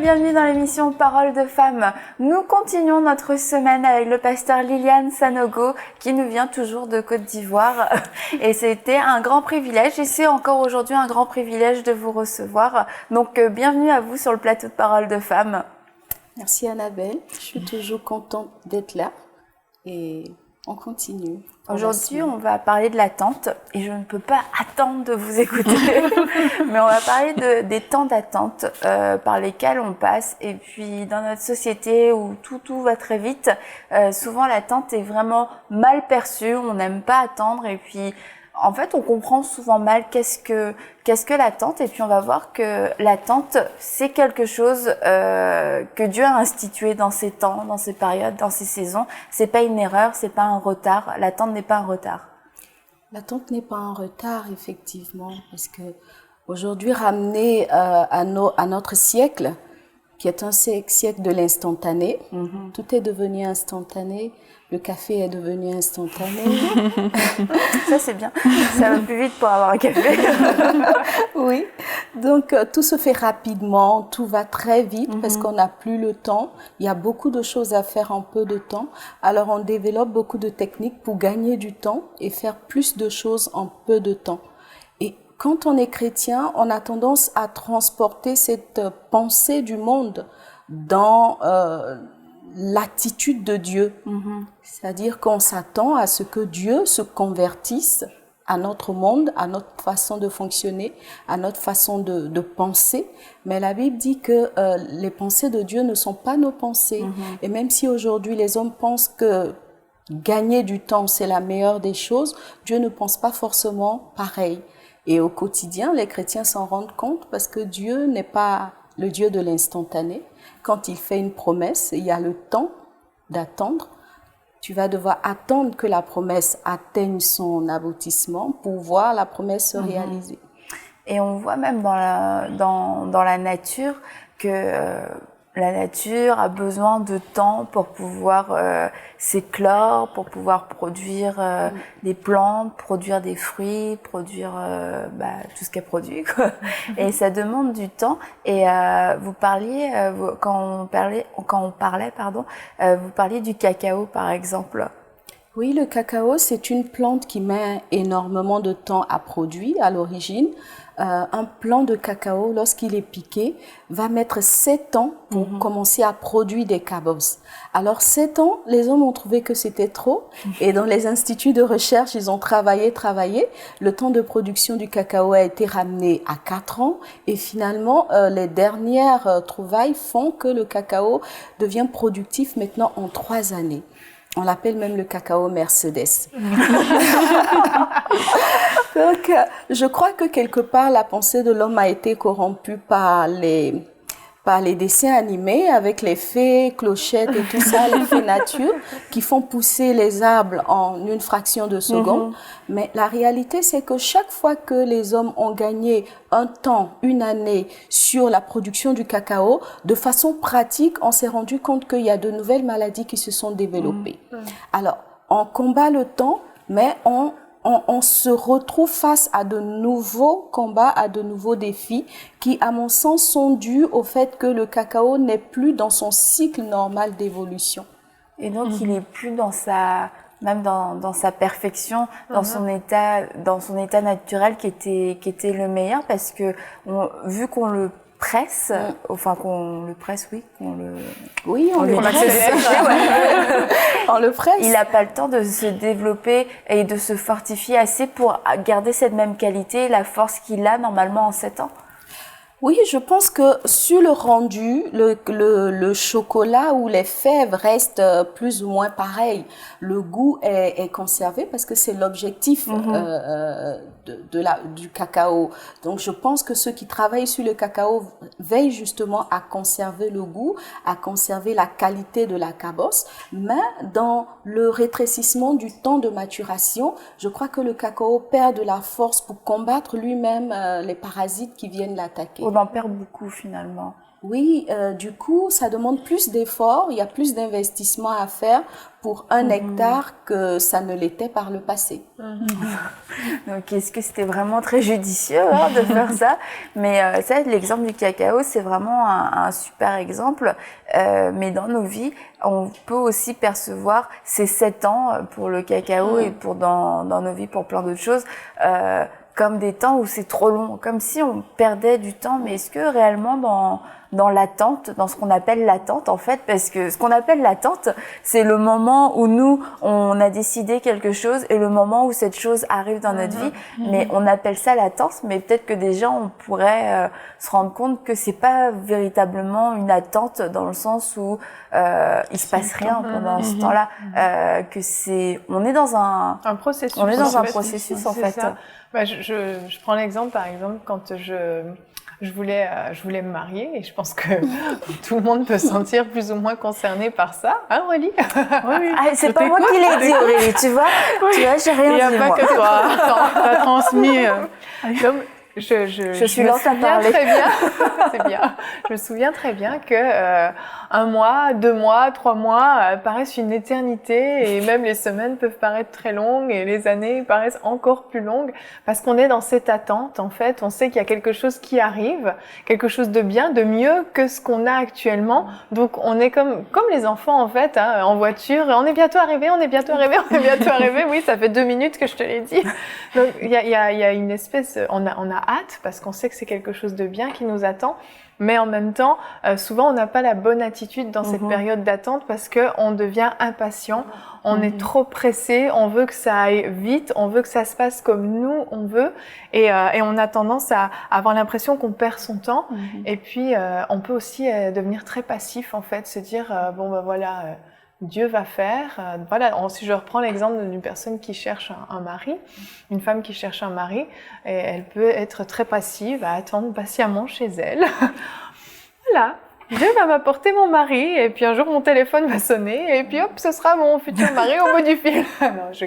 bienvenue dans l'émission Parole de femmes. Nous continuons notre semaine avec le pasteur Liliane Sanogo qui nous vient toujours de Côte d'Ivoire et c'était un grand privilège et c'est encore aujourd'hui un grand privilège de vous recevoir. Donc bienvenue à vous sur le plateau de Parole de femmes. Merci Annabelle, je suis toujours contente d'être là et on continue. Aujourd'hui, on va parler de l'attente et je ne peux pas attendre de vous écouter, mais on va parler des temps d'attente par lesquels on passe. Et puis, dans notre société où tout va très vite, souvent l'attente est vraiment mal perçue, on n'aime pas attendre et puis en fait, on comprend souvent mal qu'est-ce que l'attente et puis on va voir que l'attente, c'est quelque chose que Dieu a institué dans ces temps, dans ces périodes, dans ces saisons. C'est pas une erreur, c'est pas un retard. L'attente n'est pas un retard. L'attente n'est pas un retard, effectivement, parce que aujourd'hui, ramené à notre siècle, qui est un siècle de l'instantané, tout est devenu instantané. Le café est devenu instantané. Ça, c'est bien. Ça va plus vite pour avoir un café. Oui. Donc, tout se fait rapidement, tout va très vite parce qu'on n'a plus le temps. Il y a beaucoup de choses à faire en peu de temps. Alors, on développe beaucoup de techniques pour gagner du temps et faire plus de choses en peu de temps. Et quand on est chrétien, on a tendance à transporter cette pensée du monde dans l'attitude de Dieu. C'est-à-dire qu'on s'attend à ce que Dieu se convertisse à notre monde, à notre façon de fonctionner, à notre façon de penser. Mais la Bible dit que les pensées de Dieu ne sont pas nos pensées. Et même si aujourd'hui les hommes pensent que gagner du temps, c'est la meilleure des choses, Dieu ne pense pas forcément pareil. Et au quotidien, les chrétiens s'en rendent compte parce que Dieu n'est pas le Dieu de l'instantané. Quand il fait une promesse, il y a le temps d'attendre. Tu vas devoir attendre que la promesse atteigne son aboutissement pour voir la promesse se réaliser. Et on voit même dans la nature que la nature a besoin de temps pour pouvoir s'éclore, pour pouvoir produire des plantes, produire des fruits, produire tout ce qu'elle produit, quoi. Et ça demande du temps. Et vous parliez, quand on parlait, vous parliez du cacao, par exemple. Oui, le cacao, c'est une plante qui met énormément de temps à produire à l'origine. Un plant de cacao, lorsqu'il est piqué, va mettre 7 ans pour commencer à produire des cabosses. Alors 7 ans, les hommes ont trouvé que c'était trop et dans les instituts de recherche, ils ont travaillé. Le temps de production du cacao a été ramené à 4 ans et finalement, les dernières trouvailles font que le cacao devient productif maintenant en 3 années. On l'appelle même le cacao Mercedes. Donc, je crois que quelque part, la pensée de l'homme a été corrompue par les dessins animés avec les fées, clochettes et tout ça, les fées nature, qui font pousser les arbres en une fraction de seconde. Mais la réalité, c'est que chaque fois que les hommes ont gagné un temps, une année sur la production du cacao, de façon pratique, on s'est rendu compte qu'il y a de nouvelles maladies qui se sont développées. Alors, on combat le temps, mais on se retrouve face à de nouveaux combats, à de nouveaux défis qui, à mon sens, sont dus au fait que le cacao n'est plus dans son cycle normal d'évolution. Et donc, il n'est plus dans sa perfection, dans son état naturel qui était le meilleur parce que vu qu'on le presse, on le presse. Il n'a pas le temps de se développer et de se fortifier assez pour garder cette même qualité, la force qu'il a normalement en 7 ans. Oui, je pense que sur le rendu, le chocolat ou les fèves restent plus ou moins pareils. Le goût est conservé parce que c'est l'objectif du cacao. Donc, je pense que ceux qui travaillent sur le cacao veillent justement à conserver le goût, à conserver la qualité de la cabosse. Mais dans le rétrécissement du temps de maturation, je crois que le cacao perd de la force pour combattre lui-même les parasites qui viennent l'attaquer. On en perd beaucoup finalement. Oui, du coup, ça demande plus d'efforts, il y a plus d'investissement à faire pour un hectare que ça ne l'était par le passé. Donc, est-ce que c'était vraiment très judicieux de faire ça? Mais ça, l'exemple du cacao, c'est vraiment un super exemple. Mais dans nos vies, on peut aussi percevoir ces 7 ans pour le cacao et pour dans nos vies pour plein d'autres choses. Comme des temps où c'est trop long, comme si on perdait du temps. Mais est-ce que réellement dans l'attente, dans ce qu'on appelle l'attente en fait, parce que ce qu'on appelle l'attente, c'est le moment où nous, on a décidé quelque chose et le moment où cette chose arrive dans notre vie, mais on appelle ça l'attente, mais peut-être que déjà on pourrait se rendre compte que c'est pas véritablement une attente dans le sens où il se passe rien pendant ce temps-là, que on est dans un processus. On est dans un processus en fait. Bah, je prends l'exemple par exemple quand je voulais me marier et je pense que tout le monde peut se sentir plus ou moins concerné par ça. Hein, Aurélie? Oui. Ah, c'est pas moi qui l'ai dit, Aurélie, tu vois? Oui. Tu vois, j'ai rien dit. Il n'y a pas que toi. T'as transmis. Comme je suis lente à parler. Très bien. C'est bien. Je me souviens très bien que 1 mois, 2 mois, 3 mois paraissent une éternité et même les semaines peuvent paraître très longues et les années paraissent encore plus longues parce qu'on est dans cette attente. En fait, on sait qu'il y a quelque chose qui arrive, quelque chose de bien, de mieux que ce qu'on a actuellement. Donc on est comme les enfants en fait, hein, en voiture. On est bientôt arrivé, on est bientôt arrivé, on est bientôt arrivé. Oui, ça fait 2 minutes que je te l'ai dit. Donc il y a une espèce, on a hâte parce qu'on sait que c'est quelque chose de bien qui nous attend. Mais en même temps, souvent on n'a pas la bonne attitude dans cette période d'attente parce que on devient impatient, on est trop pressé, on veut que ça aille vite, on veut que ça se passe comme nous on veut, et on a tendance à avoir l'impression qu'on perd son temps. Et puis on peut aussi devenir très passif en fait, se dire bon ben voilà. Dieu va faire. Voilà, si je reprends l'exemple d'une personne qui cherche un mari, une femme qui cherche un mari, et elle peut être très passive, à attendre patiemment chez elle. Voilà, Dieu va m'apporter mon mari, et puis un jour mon téléphone va sonner, et puis hop, ce sera mon futur mari au bout du fil. Non, je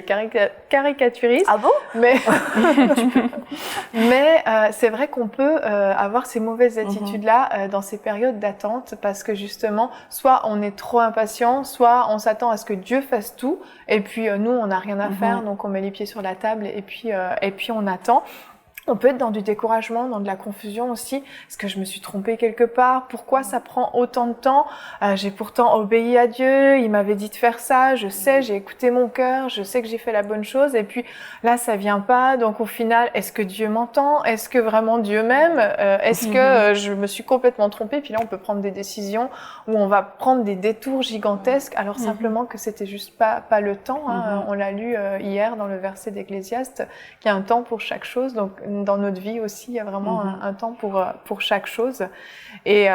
caricaturise. Ah bon? Mais c'est vrai qu'on peut avoir ces mauvaises attitudes-là dans ces périodes d'attente, parce que justement, soit on est trop impatient, soit on s'attend à ce que Dieu fasse tout, et puis nous, on n'a rien à faire, donc on met les pieds sur la table, et puis on attend. On peut être dans du découragement, dans de la confusion aussi. Est-ce que je me suis trompée quelque part? Pourquoi ça prend autant de temps? J'ai pourtant obéi à Dieu, il m'avait dit de faire ça, je sais, j'ai écouté mon cœur, je sais que j'ai fait la bonne chose, et puis là, ça vient pas. Donc au final, est-ce que Dieu m'entend? Est-ce que vraiment Dieu m'aime? Est-ce que je me suis complètement trompée? Puis là, on peut prendre des décisions où on va prendre des détours gigantesques, alors simplement que c'était juste pas le temps. Hein. On l'a lu hier dans le verset d'Ecclésiaste, qu'il y a un temps pour chaque chose. Donc dans notre vie aussi, il y a vraiment un temps pour chaque chose. Et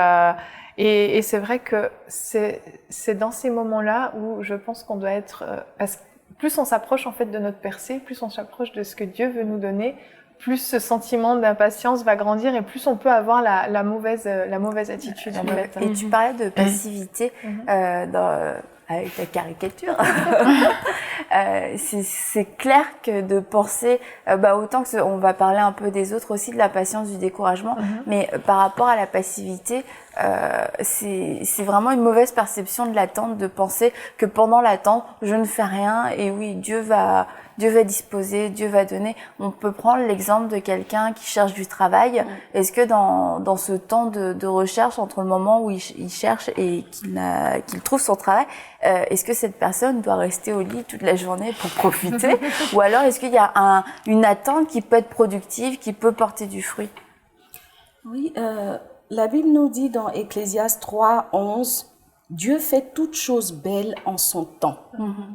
c'est vrai que c'est dans ces moments-là où je pense qu'on doit être... parce que plus on s'approche en fait de notre percée, plus on s'approche de ce que Dieu veut nous donner, plus ce sentiment d'impatience va grandir et plus on peut avoir la mauvaise attitude. En fait. Et tu parlais de passivité avec ta caricature. C'est clair que de penser, autant que on va parler un peu des autres aussi, de la patience, du découragement, mais par rapport à la passivité, c'est vraiment une mauvaise perception de l'attente, de penser que pendant l'attente, je ne fais rien et oui, Dieu va disposer, Dieu va donner. On peut prendre l'exemple de quelqu'un qui cherche du travail. Est-ce que dans ce temps de recherche, entre le moment où il cherche et qu'il trouve son travail, est-ce que cette personne doit rester au lit toute la journée pour profiter? Ou alors est-ce qu'il y a une attente qui peut être productive, qui peut porter du fruit? Oui, la Bible nous dit dans Ecclésiaste 3:11, Dieu fait toutes choses belles en son temps,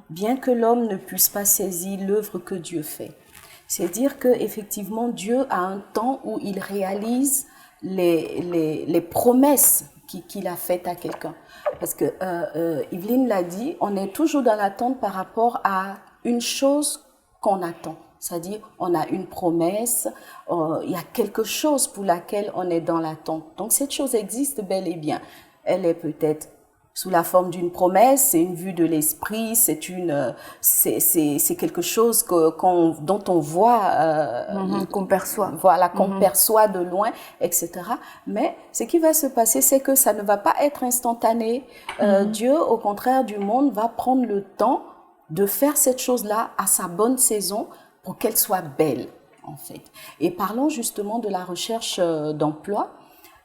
bien que l'homme ne puisse pas saisir l'œuvre que Dieu fait. C'est dire que effectivement Dieu a un temps où il réalise les promesses qu'il a faites à quelqu'un. Parce que Yveline l'a dit, on est toujours dans l'attente par rapport à une chose qu'on attend. C'est-à-dire, on a une promesse, il y a quelque chose pour laquelle on est dans l'attente. Donc, cette chose existe bel et bien. Elle est peut-être sous la forme d'une promesse, c'est une vue de l'esprit, c'est quelque chose dont on voit, qu'on perçoit. Voilà, qu'on perçoit de loin, etc. Mais ce qui va se passer, c'est que ça ne va pas être instantané. Dieu, au contraire du monde, va prendre le temps de faire cette chose-là à sa bonne saison pour qu'elle soit belle, en fait. Et parlons justement de la recherche d'emploi.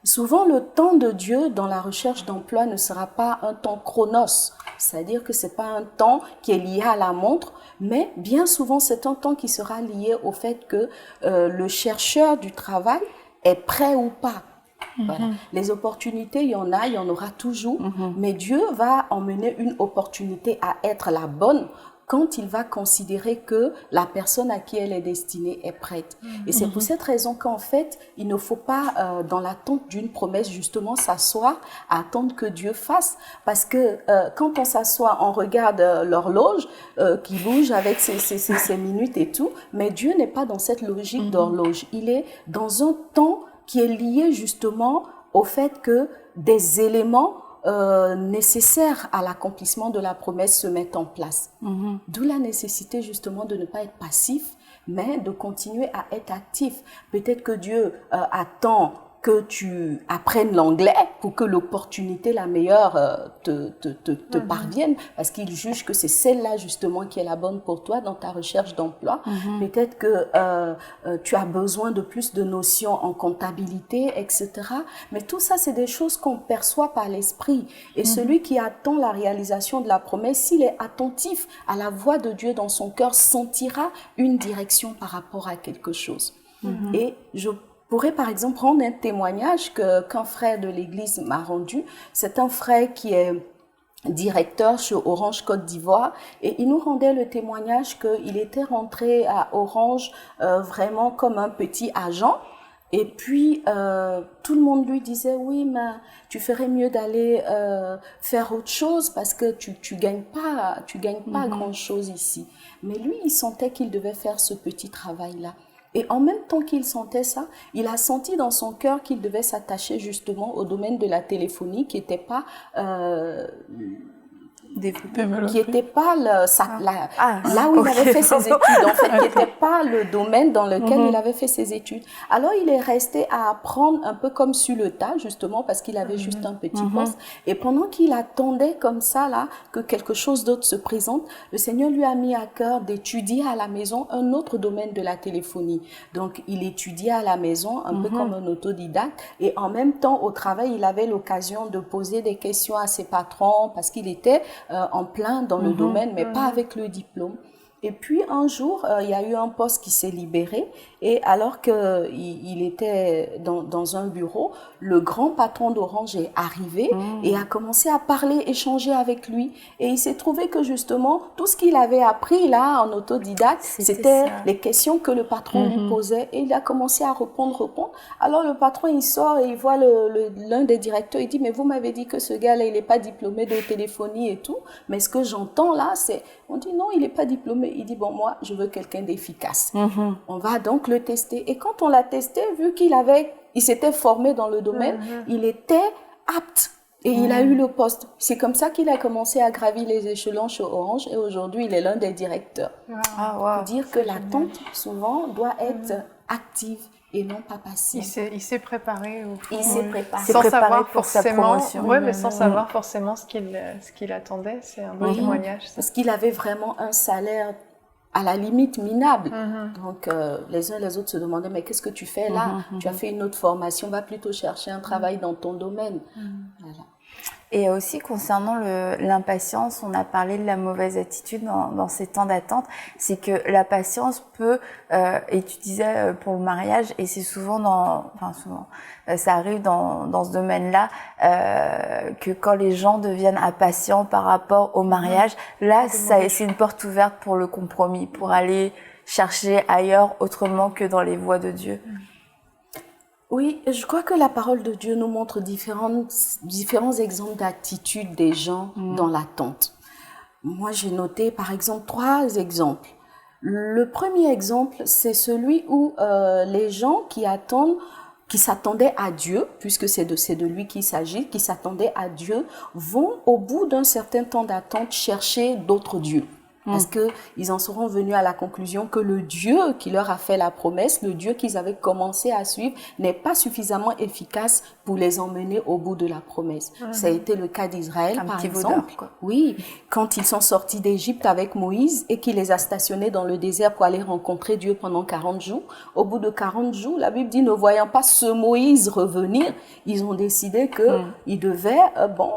Souvent, le temps de Dieu dans la recherche d'emploi ne sera pas un temps chronos, c'est-à-dire que c'est pas un temps qui est lié à la montre, mais bien souvent, c'est un temps qui sera lié au fait que le chercheur du travail est prêt ou pas. Voilà. Les opportunités, il y en a, il y en aura toujours, mais Dieu va emmener une opportunité à être la bonne quand il va considérer que la personne à qui elle est destinée est prête. Et c'est pour cette raison qu'en fait, il ne faut pas, dans l'attente d'une promesse, justement, s'asseoir à attendre que Dieu fasse. Parce que quand on s'assoit, on regarde l'horloge qui bouge avec ses minutes et tout, mais Dieu n'est pas dans cette logique d'horloge. Il est dans un temps qui est lié justement au fait que des éléments nécessaires à l'accomplissement de la promesse se mettent en place. D'où la nécessité justement de ne pas être passif, mais de continuer à être actif. Peut-être que Dieu attend que tu apprennes l'anglais pour que l'opportunité la meilleure te parvienne, parce qu'il juge que c'est celle-là justement qui est la bonne pour toi dans ta recherche d'emploi. Peut-être que tu as besoin de plus de notions en comptabilité, etc. Mais tout ça, c'est des choses qu'on perçoit par l'esprit. Et celui qui attend la réalisation de la promesse, s'il est attentif à la voix de Dieu dans son cœur, sentira une direction par rapport à quelque chose. Et je pourrais par exemple prendre un témoignage qu'un frère de l'église m'a rendu. C'est un frère qui est directeur chez Orange Côte d'Ivoire et il nous rendait le témoignage qu'il était rentré à Orange vraiment comme un petit agent. Et puis, tout le monde lui disait, oui, mais tu ferais mieux d'aller faire autre chose parce que tu gagnes pas grand-chose ici. Mais lui, il sentait qu'il devait faire ce petit travail-là. Et en même temps qu'il sentait ça, il a senti dans son cœur qu'il devait s'attacher justement au domaine de la téléphonie qui n'était pas là où il avait fait ses études, en fait, qui n'était pas le domaine dans lequel il avait fait ses études. Alors, il est resté à apprendre un peu comme sur le tas, justement, parce qu'il avait juste un petit poste. Et pendant qu'il attendait comme ça, là, que quelque chose d'autre se présente, le Seigneur lui a mis à cœur d'étudier à la maison un autre domaine de la téléphonie. Donc, il étudiait à la maison, un peu comme un autodidacte, et en même temps, au travail, il avait l'occasion de poser des questions à ses patrons, parce qu'il était en plein dans le domaine, mais pas avec le diplôme. Et puis un jour, il y a eu un poste qui s'est libéré et alors qu'il était dans un bureau, le grand patron d'Orange est arrivé et a commencé à parler, échanger avec lui. Et il s'est trouvé que justement, tout ce qu'il avait appris là en autodidacte, c'était les questions que le patron lui posait et il a commencé à répondre. Alors le patron, il sort et il voit l'un des directeurs, il dit, mais vous m'avez dit que ce gars-là, il n'est pas diplômé de téléphonie et tout, mais ce que j'entends là, c'est, on dit non, il n'est pas diplômé. Il dit, bon, moi, je veux quelqu'un d'efficace. On va donc le tester. Et quand on l'a testé, vu qu'il s'était formé dans le domaine, il était apte. Et il a eu le poste. C'est comme ça qu'il a commencé à gravir les échelons chez Orange. Et aujourd'hui, il est l'un des directeurs. Pour dire que l'attente, souvent, doit être active et non pas passive. Il s'est préparé. Il s'est préparé. Sans savoir pour sa forcément. promotion. Oui, mais sans savoir forcément ce qu'il attendait. C'est un bon témoignage. Ça. Parce qu'il avait vraiment un salaire à la limite minable. Donc, les uns et les autres se demandaient, mais qu'est-ce que tu fais là? Tu as fait une autre formation, va plutôt chercher un travail dans ton domaine. Voilà. Et aussi concernant l'impatience, on a parlé de la mauvaise attitude dans ces temps d'attente, c'est que la patience peut, et tu disais pour le mariage, et c'est souvent ça arrive dans ce domaine-là, que quand les gens deviennent impatients par rapport au mariage, là, c'est une porte ouverte pour le compromis, pour aller chercher ailleurs autrement que dans les voies de Dieu. Oui, je crois que la parole de Dieu nous montre différents exemples d'attitude des gens dans l'attente. Moi, j'ai noté par exemple 3 exemples. Le premier exemple, c'est celui où les gens qui attendent qui s'attendaient à Dieu, puisque c'est de lui qu'il s'agit, qui s'attendaient à Dieu, vont au bout d'un certain temps d'attente chercher d'autres dieux. Parce qu'ils en seront venus à la conclusion que le Dieu qui leur a fait la promesse, le Dieu qu'ils avaient commencé à suivre, n'est pas suffisamment efficace pour les emmener au bout de la promesse. Ça a été le cas d'Israël, par exemple. Oui, quand ils sont sortis d'Égypte avec Moïse et qu'il les a stationnés dans le désert pour aller rencontrer Dieu pendant 40 jours. Au bout de 40 jours, la Bible dit, ne voyant pas ce Moïse revenir, ils ont décidé qu'ils devaient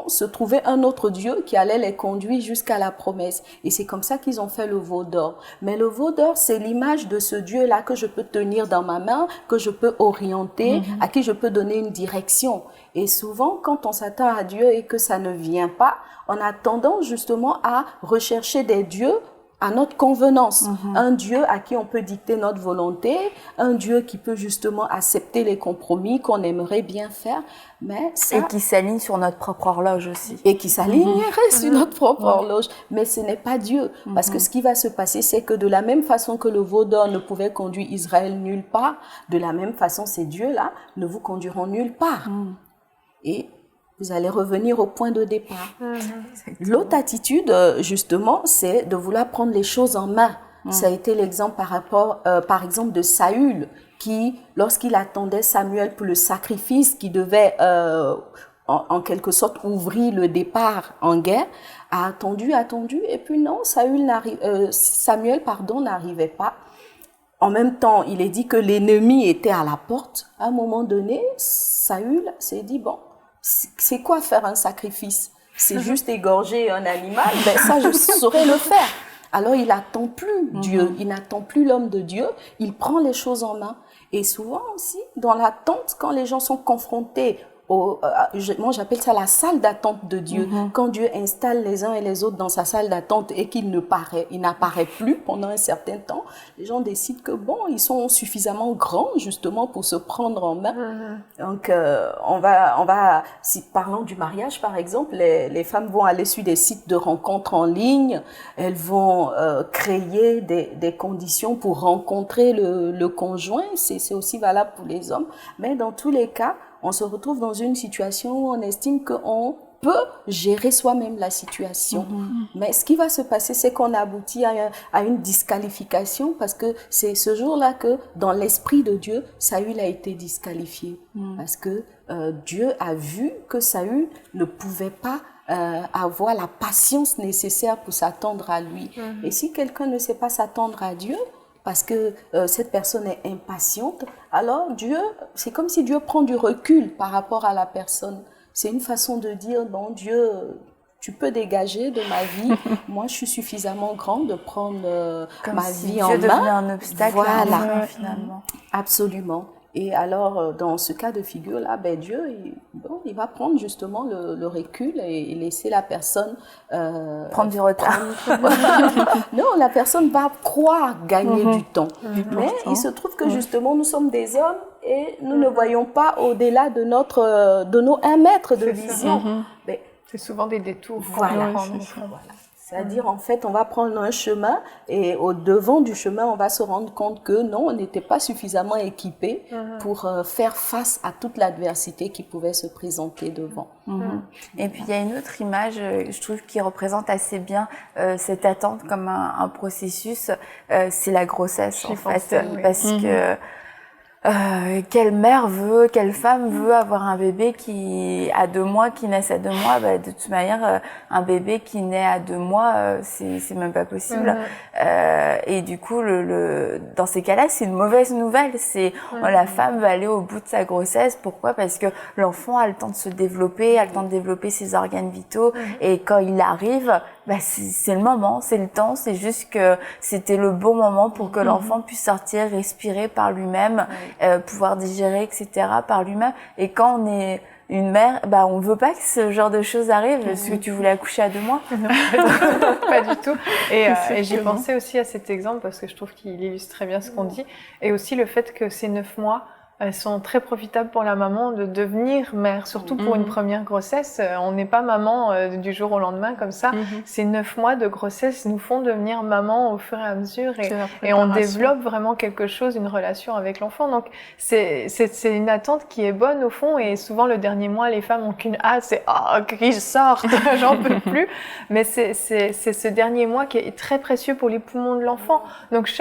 se trouver un autre Dieu qui allait les conduire jusqu'à la promesse. Et c'est comme ça qu'ils ont fait le veau d'or. Mais le veau d'or, c'est l'image de ce Dieu-là que je peux tenir dans ma main, que je peux orienter, à qui je peux donner une direction. Et souvent, quand on s'attend à Dieu et que ça ne vient pas, on a tendance justement à rechercher des dieux à notre convenance. Un Dieu à qui on peut dicter notre volonté, un Dieu qui peut justement accepter les compromis qu'on aimerait bien faire, mais ça... Et qui s'aligne sur notre propre horloge aussi. Et qui s'alignerait sur notre propre horloge. Mais ce n'est pas Dieu. Parce que ce qui va se passer, c'est que de la même façon que le veau d'or ne pouvait conduire Israël nulle part, de la même façon, ces dieux-là ne vous conduiront nulle part. Et vous allez revenir au point de départ. L'autre attitude, justement, c'est de vouloir prendre les choses en main. Ça a été l'exemple par exemple, de Saül, qui, lorsqu'il attendait Samuel pour le sacrifice qui devait, en quelque sorte, ouvrir le départ en guerre, a attendu, et puis non, Samuel n'arrivait pas. En même temps, il est dit que l'ennemi était à la porte. À un moment donné, Saül s'est dit, bon, c'est quoi faire un sacrifice? C'est juste égorger un animal? Ben ça, je saurais le faire. Alors, il n'attend plus Dieu, il n'attend plus l'homme de Dieu, il prend les choses en main. Et souvent aussi, dans l'attente, quand les gens sont confrontés moi j'appelle ça la salle d'attente de Dieu. Quand Dieu installe les uns et les autres dans sa salle d'attente et qu'il n'apparaît plus pendant un certain temps, les gens décident que bon, ils sont suffisamment grands justement pour se prendre en main. Donc si parlant du mariage par exemple, les femmes vont aller sur des sites de rencontres en ligne, elles vont créer des conditions pour rencontrer le conjoint, c'est aussi valable pour les hommes, mais dans tous les cas, on se retrouve dans une situation où on estime qu'on peut gérer soi-même la situation. Mais ce qui va se passer, c'est qu'on aboutit à une disqualification parce que c'est ce jour-là que, dans l'esprit de Dieu, Saül a été disqualifié. Parce que Dieu a vu que Saül ne pouvait pas avoir la patience nécessaire pour s'attendre à lui. Et si quelqu'un ne sait pas s'attendre à Dieu, parce que cette personne est impatiente, alors Dieu, c'est comme si Dieu prend du recul par rapport à la personne. C'est une façon de dire, non, Dieu, tu peux dégager de ma vie. Moi, je suis suffisamment grande de prendre ma vie en main. Comme si Dieu devenait un obstacle, voilà. Finalement. Absolument. Et alors, dans ce cas de figure-là, ben Dieu, il va prendre justement le recul et laisser la personne... prendre du retard. Non, la personne va croire gagner du temps. Mais il se trouve que justement, nous sommes des hommes et nous ne voyons pas au-delà de nos 1 mètre de vision. Mais, c'est souvent des détours. Voilà. C'est-à-dire, en fait, on va prendre un chemin et au devant du chemin, on va se rendre compte que non, on n'était pas suffisamment équipé pour faire face à toute l'adversité qui pouvait se présenter devant. Et puis, il y a une autre image, je trouve, qui représente assez bien cette attente comme un processus, c'est la grossesse, en fait. Parce que... quelle mère veut, quelle femme veut avoir un bébé qui a 2 mois, qui naisse à 2 mois, bah, de toute manière, un bébé qui naît à 2 mois, c'est même pas possible. Et du coup, dans ces cas-là, c'est une mauvaise nouvelle. La femme va aller au bout de sa grossesse. Pourquoi? Parce que l'enfant a le temps de se développer, a le temps de développer ses organes vitaux. Et quand il arrive, bah, c'est le moment, c'est le temps. C'est juste que c'était le bon moment pour que l'enfant puisse sortir, respirer par lui-même. Pouvoir digérer, etc. par lui-même. Et quand on est une mère, bah, on veut pas que ce genre de choses arrive. Est-ce que tu voulais accoucher à 2 mois? Non, pas du tout. Et j'ai pensé aussi à cet exemple parce que je trouve qu'il illustre très bien ce qu'on dit. Et aussi le fait que ces 9 mois, elles sont très profitables pour la maman de devenir mère, surtout pour une première grossesse. On n'est pas maman du jour au lendemain comme ça. Ces 9 mois de grossesse nous font devenir maman au fur et à mesure et on développe vraiment quelque chose, une relation avec l'enfant. Donc c'est une attente qui est bonne au fond et souvent le dernier mois, les femmes ont qu'une hâte, c'est qu'il sorte, j'en peux plus. Mais c'est ce dernier mois qui est très précieux pour les poumons de l'enfant. Donc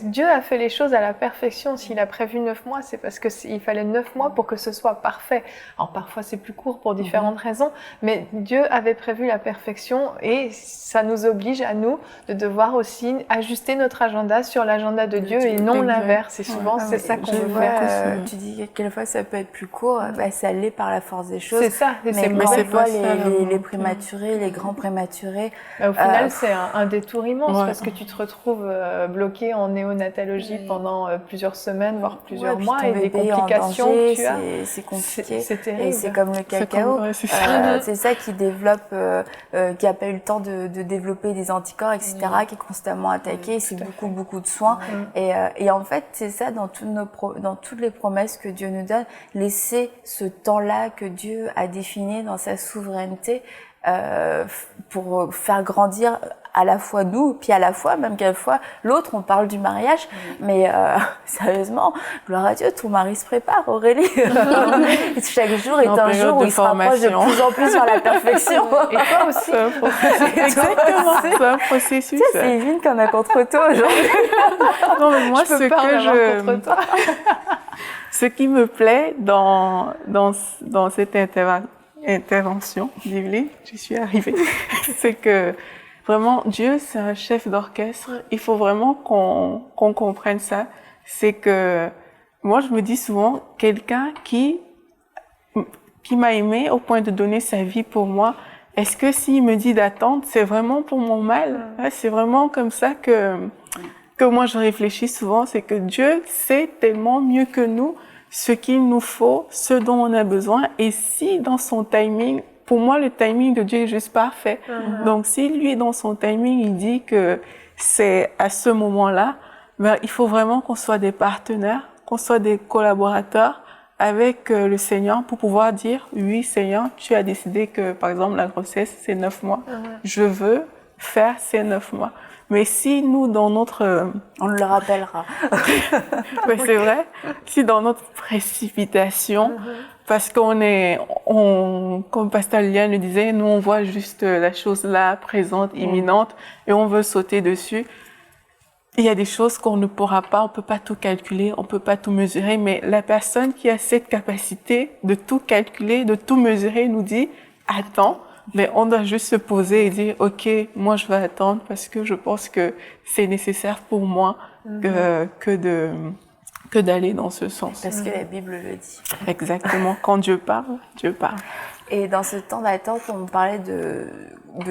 Dieu a fait les choses à la perfection. S'il a prévu 9 mois, c'est parce qu'il fallait 9 mois pour que ce soit parfait. Alors parfois c'est plus court pour différentes raisons, mais Dieu avait prévu la perfection et ça nous oblige à nous de devoir aussi ajuster notre agenda sur l'agenda de Dieu et non l'inverse. Et souvent c'est ça qu'on veut faire. Tu dis que quelquefois ça peut être plus court, ça l'est par la force des choses. C'est ça. Mais quand on voit les prématurés, les grands prématurés... Au final c'est un détour immense parce que tu te retrouves bloqué en néonatologie pendant plusieurs semaines, voire plusieurs mois et des complications que tu as. C'est compliqué. C'est terrible. Et c'est comme le cacao. C'est ça qui développe, qui n'a pas eu le temps de développer des anticorps, etc., qui est constamment attaqué. C'est beaucoup de soins. Et en fait, c'est ça dans toutes les promesses que Dieu nous donne. Laisser ce temps-là que Dieu a défini dans sa souveraineté pour faire grandir à la fois nous, puis à la fois, même quelquefois, l'autre, on parle du mariage, mais sérieusement, gloire à Dieu, ton mari se prépare, Aurélie. Chaque jour est un jour où il se rapproche de plus en plus vers la perfection. Et toi aussi. Exactement, c'est un processus. Tu sais, c'est Yvine qu'on a contre toi aujourd'hui. Non, mais moi, ce qui me plaît dans cette intervention d'Yveline, j'y suis arrivée, c'est que vraiment, Dieu, c'est un chef d'orchestre. Il faut vraiment qu'on comprenne ça. C'est que, moi, je me dis souvent, quelqu'un qui m'a aimé au point de donner sa vie pour moi, est-ce que s'il me dit d'attendre, c'est vraiment pour mon mal? C'est vraiment comme ça que moi je réfléchis souvent, c'est que Dieu sait tellement mieux que nous ce qu'il nous faut, ce dont on a besoin, et si dans son timing, pour moi, le timing de Dieu est juste parfait. Donc, si lui, dans son timing, il dit que c'est à ce moment-là, il faut vraiment qu'on soit des partenaires, qu'on soit des collaborateurs avec le Seigneur pour pouvoir dire, oui, Seigneur, tu as décidé que, par exemple, la grossesse, c'est 9 mois. Je veux faire ces 9 mois. Mais si nous, dans notre... On le rappellera. Mais c'est vrai. Si dans notre précipitation... Parce comme Pasteur Liliane le disait, nous on voit juste la chose là, présente, imminente, et on veut sauter dessus. Il y a des choses qu'on ne pourra pas, on peut pas tout calculer, on peut pas tout mesurer, mais la personne qui a cette capacité de tout calculer, de tout mesurer, nous dit, attends, mais on doit juste se poser et dire, ok, moi je vais attendre parce que je pense que c'est nécessaire pour moi que d'aller dans ce sens. Parce que la Bible le dit. Exactement. Quand Dieu parle, Dieu parle. Et dans ce temps d'attente, on parlait de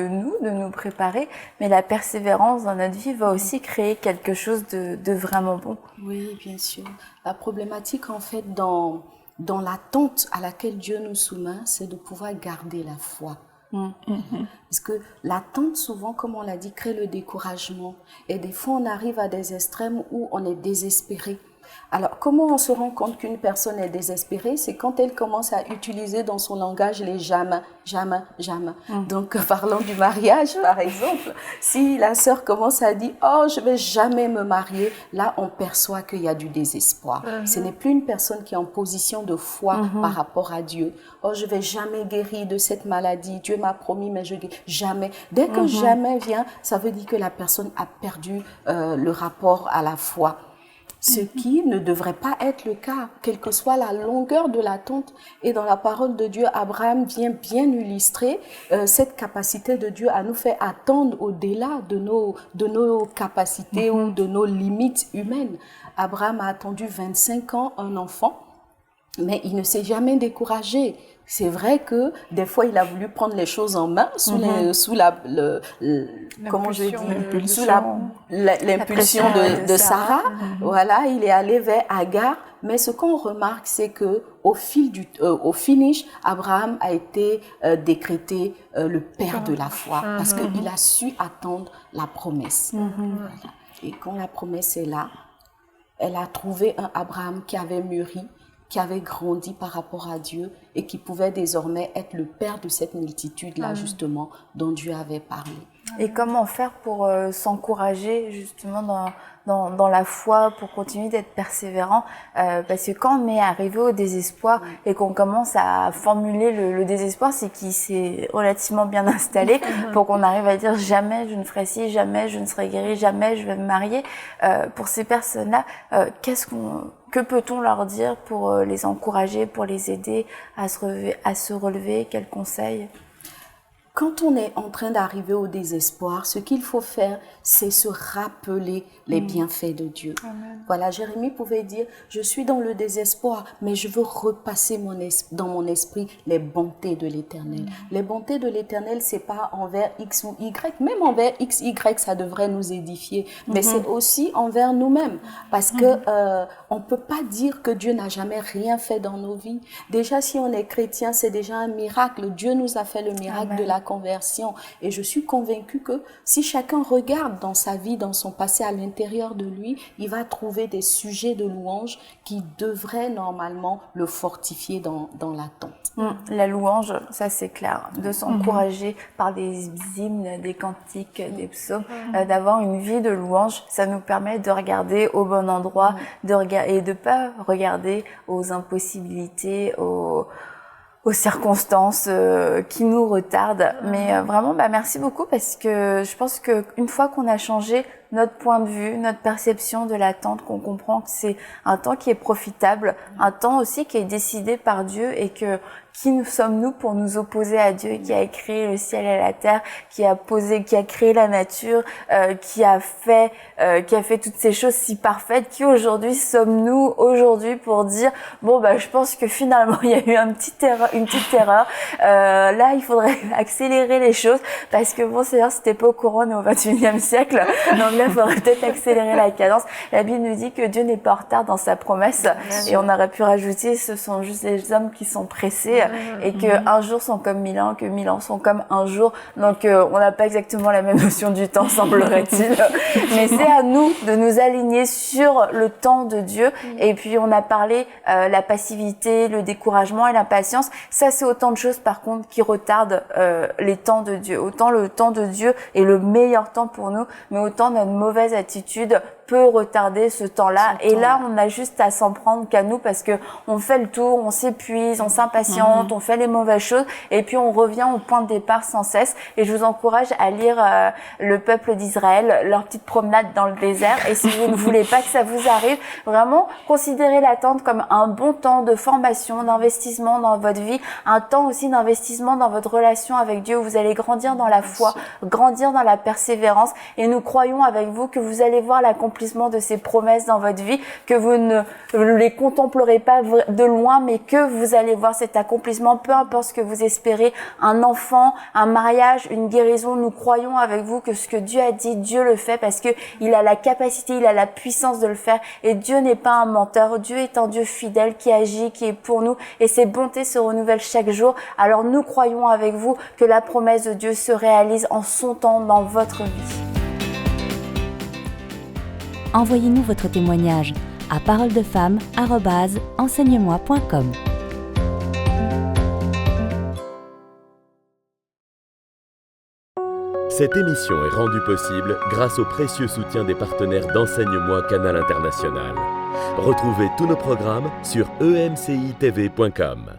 nous préparer, mais la persévérance dans notre vie va aussi créer quelque chose de vraiment bon. Oui, bien sûr. La problématique, en fait, dans l'attente à laquelle Dieu nous soumet, c'est de pouvoir garder la foi. Parce que l'attente, souvent, comme on l'a dit, crée le découragement. Et des fois, on arrive à des extrêmes où on est désespéré. Alors, comment on se rend compte qu'une personne est désespérée? C'est quand elle commence à utiliser dans son langage les jamais, jamais, jamais. Donc, parlons du mariage, par exemple. Si la sœur commence à dire « Oh, je vais jamais me marier », là, on perçoit qu'il y a du désespoir. Ce n'est plus une personne qui est en position de foi par rapport à Dieu. « Oh, je vais jamais guérir de cette maladie. Dieu m'a promis, mais je guéris jamais. » Dès que jamais vient, ça veut dire que la personne a perdu le rapport à la foi. Ce qui ne devrait pas être le cas, quelle que soit la longueur de l'attente. Et dans la parole de Dieu, Abraham vient bien illustrer cette capacité de Dieu à nous faire attendre au-delà de nos capacités ou de nos limites humaines. Abraham a attendu 25 ans un enfant, mais il ne s'est jamais découragé. C'est vrai que des fois il a voulu prendre les choses en main sous l'impulsion de Sarah. Voilà, il est allé vers Agar. Mais ce qu'on remarque, c'est que au finish, Abraham a été décrété le père de la foi parce qu'il a su attendre la promesse. Voilà. Et quand la promesse est là, elle a trouvé un Abraham qui avait mûri, qui avait grandi par rapport à Dieu et qui pouvait désormais être le père de cette multitude-là, justement, dont Dieu avait parlé. Et comment faire pour s'encourager justement dans la foi, pour continuer d'être persévérant, parce que quand on est arrivé au désespoir et qu'on commence à formuler le désespoir, c'est qu'il s'est relativement bien installé pour qu'on arrive à dire jamais je ne ferai ci, jamais je ne serai guéri, jamais je vais me marier. Pour ces personnes-là, que peut-on leur dire pour les encourager, pour les aider à se relever? Quels conseils? Quand on est en train d'arriver au désespoir, ce qu'il faut faire, c'est se rappeler les bienfaits de Dieu. Amen. Voilà, Jérémie pouvait dire, je suis dans le désespoir, mais je veux repasser dans mon esprit les bontés de l'Éternel. Les bontés de l'Éternel, c'est pas envers X ou Y, même envers X, Y, ça devrait nous édifier, mais c'est aussi envers nous-mêmes, parce que on peut pas dire que Dieu n'a jamais rien fait dans nos vies. Déjà, si on est chrétien, c'est déjà un miracle. Dieu nous a fait le miracle de la conversion. Et je suis convaincue que si chacun regarde dans sa vie, dans son passé, à l'intérieur de lui, il va trouver des sujets de louange qui devraient normalement le fortifier dans l'attente. La louange, ça c'est clair, de s'encourager par des hymnes, des cantiques, des psaumes, d'avoir une vie de louange, ça nous permet de regarder au bon endroit, et de pas regarder aux impossibilités, aux circonstances qui nous retardent. Mais vraiment, merci beaucoup, parce que je pense qu'une fois qu'on a changé notre point de vue, notre perception de l'attente, qu'on comprend que c'est un temps qui est profitable, un temps aussi qui est décidé par Dieu, et que qui nous sommes-nous pour nous opposer à Dieu qui a créé le ciel et la terre, qui a créé la nature, qui a fait toutes ces choses si parfaites. Qui aujourd'hui sommes-nous aujourd'hui pour dire je pense que finalement il y a eu une petite erreur. Là il faudrait accélérer les choses, parce que Seigneur, c'était pas au courant, on est au 21e siècle, donc là il faudrait peut-être accélérer la cadence. La Bible nous dit que Dieu n'est pas en retard dans sa promesse, et on aurait pu rajouter ce sont juste les hommes qui sont pressés, et que un jour sont comme 1000 ans, que 1000 ans sont comme un jour. Donc on n'a pas exactement la même notion du temps, semblerait-il. Mais c'est à nous de nous aligner sur le temps de Dieu. Et puis on a parlé la passivité, le découragement et l'impatience. Ça, c'est autant de choses par contre qui retardent les temps de Dieu. Autant le temps de Dieu est le meilleur temps pour nous, mais autant notre mauvaise attitude peut retarder ce temps-là. Et là, on a juste à s'en prendre qu'à nous, parce que on fait le tour, on s'épuise, on s'impatiente, on fait les mauvaises choses, et puis on revient au point de départ sans cesse. Et je vous encourage à lire le peuple d'Israël, leur petite promenade dans le désert. Et si vous ne voulez pas que ça vous arrive, vraiment, considérez l'attente comme un bon temps de formation, d'investissement dans votre vie, un temps aussi d'investissement dans votre relation avec Dieu, où vous allez grandir dans la foi, grandir dans la persévérance. Et nous croyons avec vous que vous allez voir l'accomplissement de ces promesses dans votre vie, que vous ne les contemplerez pas de loin, mais que vous allez voir cet accomplissement, peu importe ce que vous espérez, un enfant, un mariage, une guérison. Nous croyons avec vous que ce que Dieu a dit, Dieu le fait, parce que il a la capacité, il a la puissance de le faire, et Dieu n'est pas un menteur. Dieu est un Dieu fidèle qui agit, qui est pour nous, et ses bontés se renouvellent chaque jour. Alors nous croyons avec vous que la promesse de Dieu se réalise en son temps dans votre vie. Envoyez-nous votre témoignage à paroledefemme@enseigne-moi.com. Cette émission est rendue possible grâce au précieux soutien des partenaires d'Enseigne-moi Canal International. Retrouvez tous nos programmes sur emcitv.com.